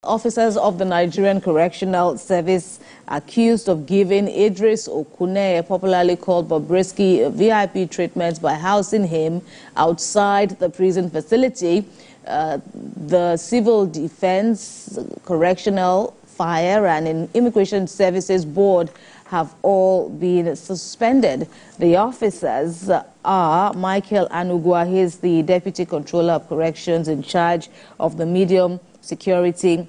officers of the Nigerian Correctional Service accused of giving Idris Okune, popularly called Bobrisky, VIP treatment by housing him outside the prison facility. The Civil Defense, Correctional, Fire and Immigration Services Board have all been suspended. The officers are Michael Anugua, he's the Deputy Controller of Corrections in charge of the Medium Security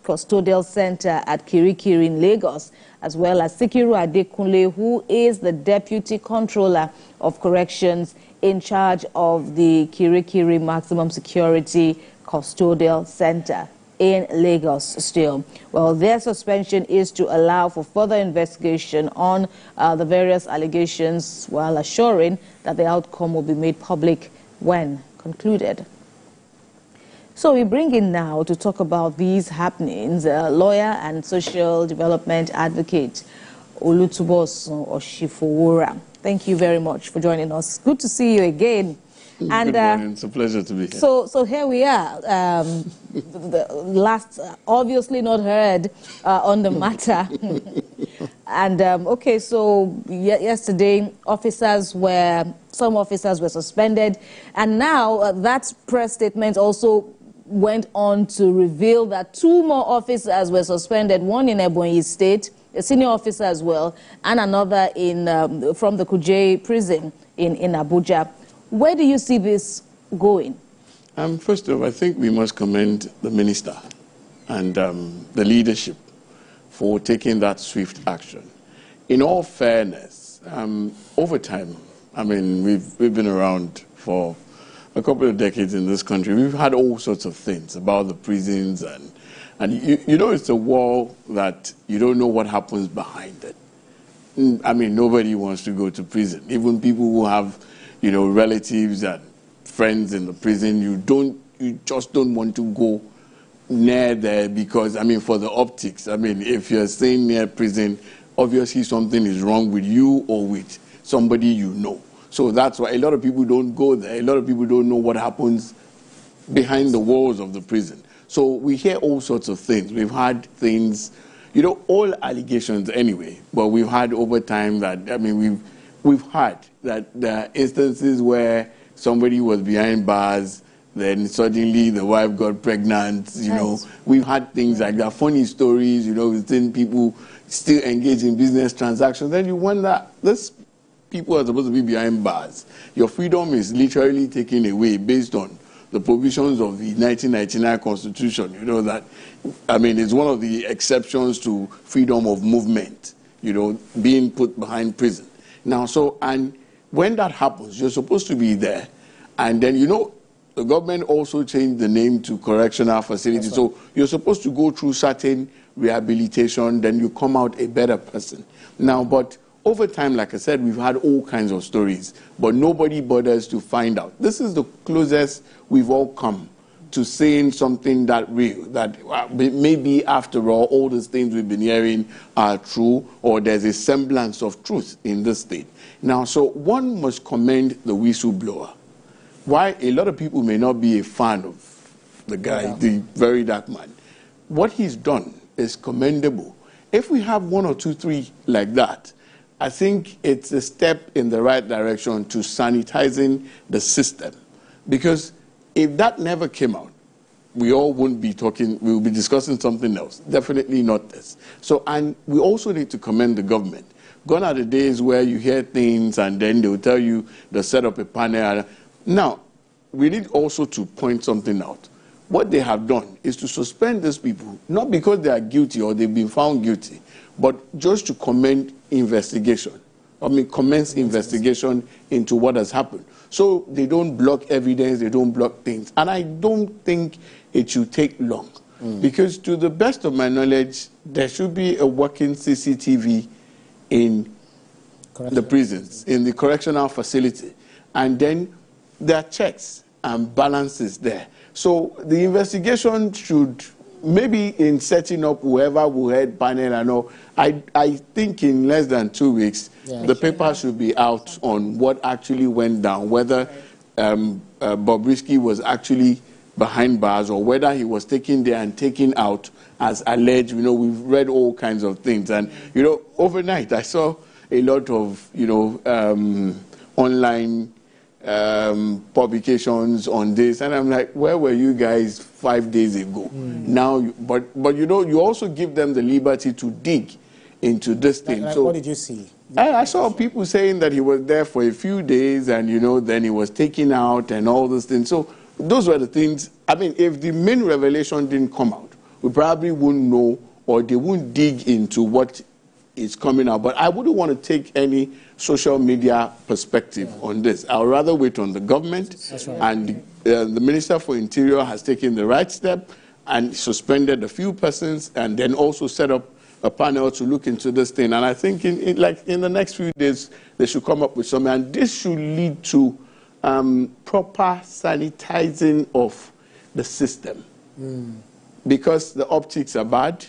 Custodial Center at Kirikiri in Lagos, as well as Sikiru Adekunle, who is the Deputy Controller of Corrections in charge of the Kirikiri Maximum Security Custodial Center in Lagos still. Well, their suspension is to allow for further investigation on the various allegations, while assuring that the outcome will be made public when concluded. So we bring in now to talk about these happenings, lawyer and social development advocate Olutubosun Oshifowora. Thank you very much for joining us. Good to see you again. And, good morning. It's a pleasure to be here. So here we are. The last, obviously not heard on the matter. And okay, so yesterday some officers were suspended, and now that press statement also went on to reveal that 2 more officers were suspended, one in Ebonyi State, a senior officer as well, and another from the Kuje prison in Abuja. Where do you see this going? First of all, I think we must commend the minister and the leadership for taking that swift action. In all fairness, over time, I mean, we've been around for a couple of decades in this country. We've had all sorts of things about the prisons, and you know, it's a wall that you don't know what happens behind it. I mean, nobody wants to go to prison. Even people who have, you know, relatives and friends in the prison, you just don't want to go near there because, I mean, for the optics. I mean, if you're staying near prison, obviously something is wrong with you or with somebody you know. So that's why a lot of people don't go there. A lot of people don't know what happens behind the walls of the prison. So we hear all sorts of things. We've had things, you know, all allegations anyway, but we've had over time that, I mean, we've had that there are instances where somebody was behind bars, then suddenly the wife got pregnant, you know. We've had things like that, funny stories, you know, within people still engaged in business transactions. Then you wonder, these people are supposed to be behind bars. Your freedom is literally taken away based on the provisions of the 1999 Constitution, you know, that, I mean, it's one of the exceptions to freedom of movement, you know, being put behind prison. Now, and when that happens, you're supposed to be there. And then, you know, the government also changed the name to correctional facility. Right. So you're supposed to go through certain rehabilitation, then you come out a better person. Now, but over time, like I said, we've had all kinds of stories, but nobody bothers to find out. This is the closest we've all come to saying something that real, that maybe after all these things we've been hearing are true, or there's a semblance of truth in this state. Now, so one must commend the whistleblower. Why a lot of people may not be a fan of the guy, the very dark man. What he's done is commendable. If we have 1 or 2, 3 like that, I think it's a step in the right direction to sanitizing the system. Because if that never came out, we all wouldn't be talking, we would be discussing something else. Definitely not this. So, and we also need to commend the government. Gone are the days where you hear things and then they'll tell you they'll set up a panel. Now, we need also to point something out. What they have done is to suspend these people, not because they are guilty or they've been found guilty, but just to commence investigation into what has happened. So they don't block evidence, they don't block things. And I don't think it should take long. Because to the best of my knowledge, there should be a working CCTV in the prisons, in the correctional facility. And then there are checks and balances there. So the investigation should, maybe in setting up whoever will head panel and all, I think in less than 2 weeks, the paper should be out on what actually went down, whether Bobrisky was actually behind bars or whether he was taken there and taken out as alleged. You know, we've read all kinds of things. And, you know, overnight I saw a lot of, you know, online publications on this. And I'm like, where were you guys 5 days ago? Now, but you know, you also give them the liberty to dig into this thing. Like so what did you see? I saw people saying that he was there for a few days and, you know, then he was taken out and all those things. So those were the things. I mean, if the main revelation didn't come out, we probably wouldn't know, or they wouldn't dig into what is coming out. But I wouldn't want to take any social media perspective on this. I would rather wait on the government. That's right. And the Minister for Interior has taken the right step and suspended a few persons and then also set up a panel to look into this thing. And I think in the next few days, they should come up with something. And this should lead to proper sanitizing of the system. Because the optics are bad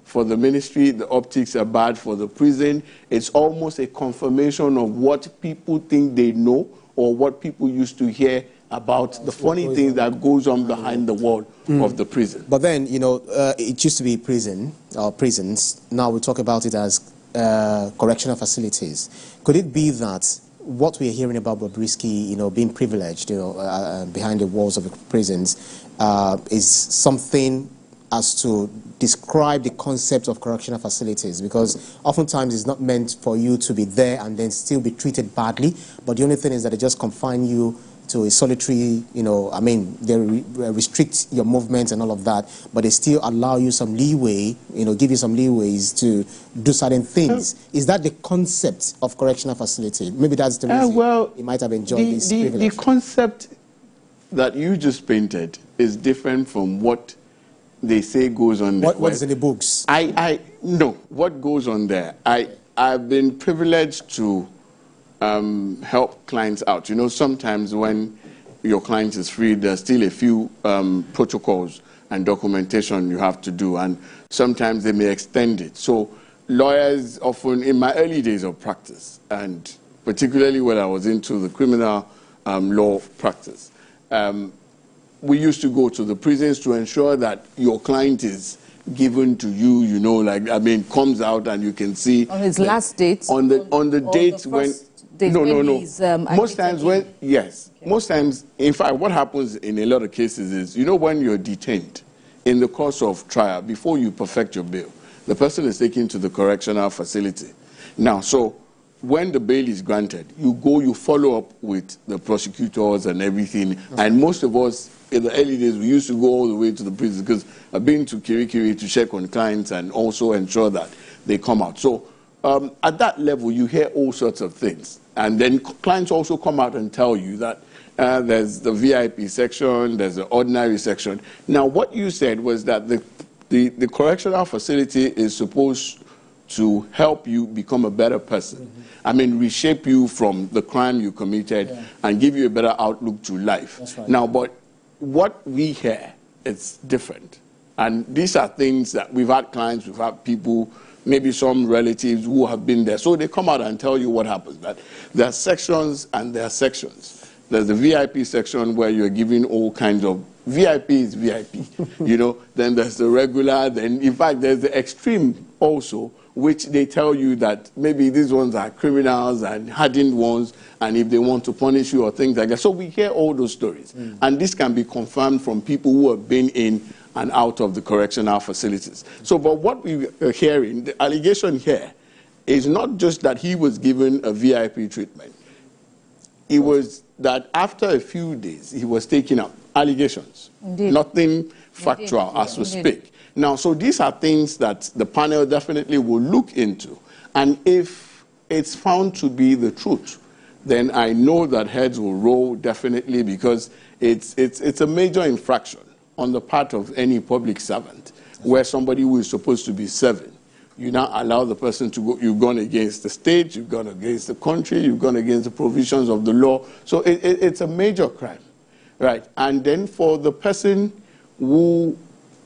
for the ministry, the optics are bad for the prison. It's almost a confirmation of what people think they know or what people used to hear about the funny things that goes on behind the wall of the prison. But then, you know, it used to be prison, or prisons. Now we talk about it as correctional facilities. Could it be that what we're hearing about Bobrisky, you know, being privileged, you know, behind the walls of the prisons, is something as to describe the concept of correctional facilities? Because oftentimes it's not meant for you to be there and then still be treated badly, but the only thing is that they just confine you to a solitary, you know, I mean, they restrict your movements and all of that, but they still allow you some leeway, you know, give you some leeways to do certain things. Is that the concept of correctional facility? Maybe that's the reason you might have enjoyed this privilege. The concept that you just painted is different from what they say goes on there. What is in the books? No, what goes on there. I've been privileged to help clients out. You know, sometimes when your client is free, there's still a few protocols and documentation you have to do, and sometimes they may extend it. So lawyers often, in my early days of practice, and particularly when I was into the criminal law practice, we used to go to the prisons to ensure that your client is given to you, you know, like, I mean, comes out and you can see. On his last date? On the dates when... No. Most times when, yes. Okay. Most times, in fact, what happens in a lot of cases is, you know, when you're detained in the course of trial, before you perfect your bail, the person is taken to the correctional facility. Now, so when the bail is granted, you follow up with the prosecutors and everything. And most of us, in the early days, we used to go all the way to the prison because I've been to Kirikiri to check on clients and also ensure that they come out. So at that level, you hear all sorts of things. And then clients also come out and tell you that there's the VIP section, there's the ordinary section. Now, what you said was that the correctional facility is supposed to help you become a better person. I mean, reshape you from the crime you committed and give you a better outlook to life. That's right. Now, but what we hear, it's different. And these are things that we've had clients, we've had people, maybe some relatives who have been there. So they come out and tell you what happens. That there are sections and there are sections. There's the VIP section where you're given all kinds of... VIP is VIP, you know. Then there's the regular. Then, in fact, there's the extreme also, which they tell you that maybe these ones are criminals and hardened ones, and if they want to punish you or things like that. So we hear all those stories. And this can be confirmed from people who have been in and out of the correctional facilities. So, but what we are hearing, the allegation here, is not just that he was given a VIP treatment. It was that after a few days, he was taken out. Allegations. Indeed. Nothing factual as we speak. Now, so these are things that the panel definitely will look into. And if it's found to be the truth, then I know that heads will roll definitely, because it's a major infraction on the part of any public servant, where somebody who is supposed to be serving, you now allow the person to go. You've gone against the state, you've gone against the country, you've gone against the provisions of the law. So it's a major crime, right? And then for the person who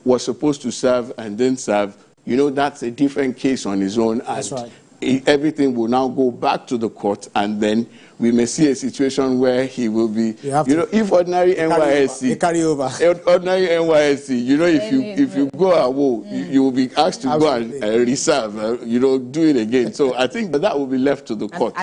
was supposed to serve and then serve, you know, that's a different case on his own. And everything will now go back to the court, and then we may see a situation where he will be, if ordinary NYSC, ordinary NYSC, if you go away, you will be asked to go and reserve, do it again. So I think that will be left to the court.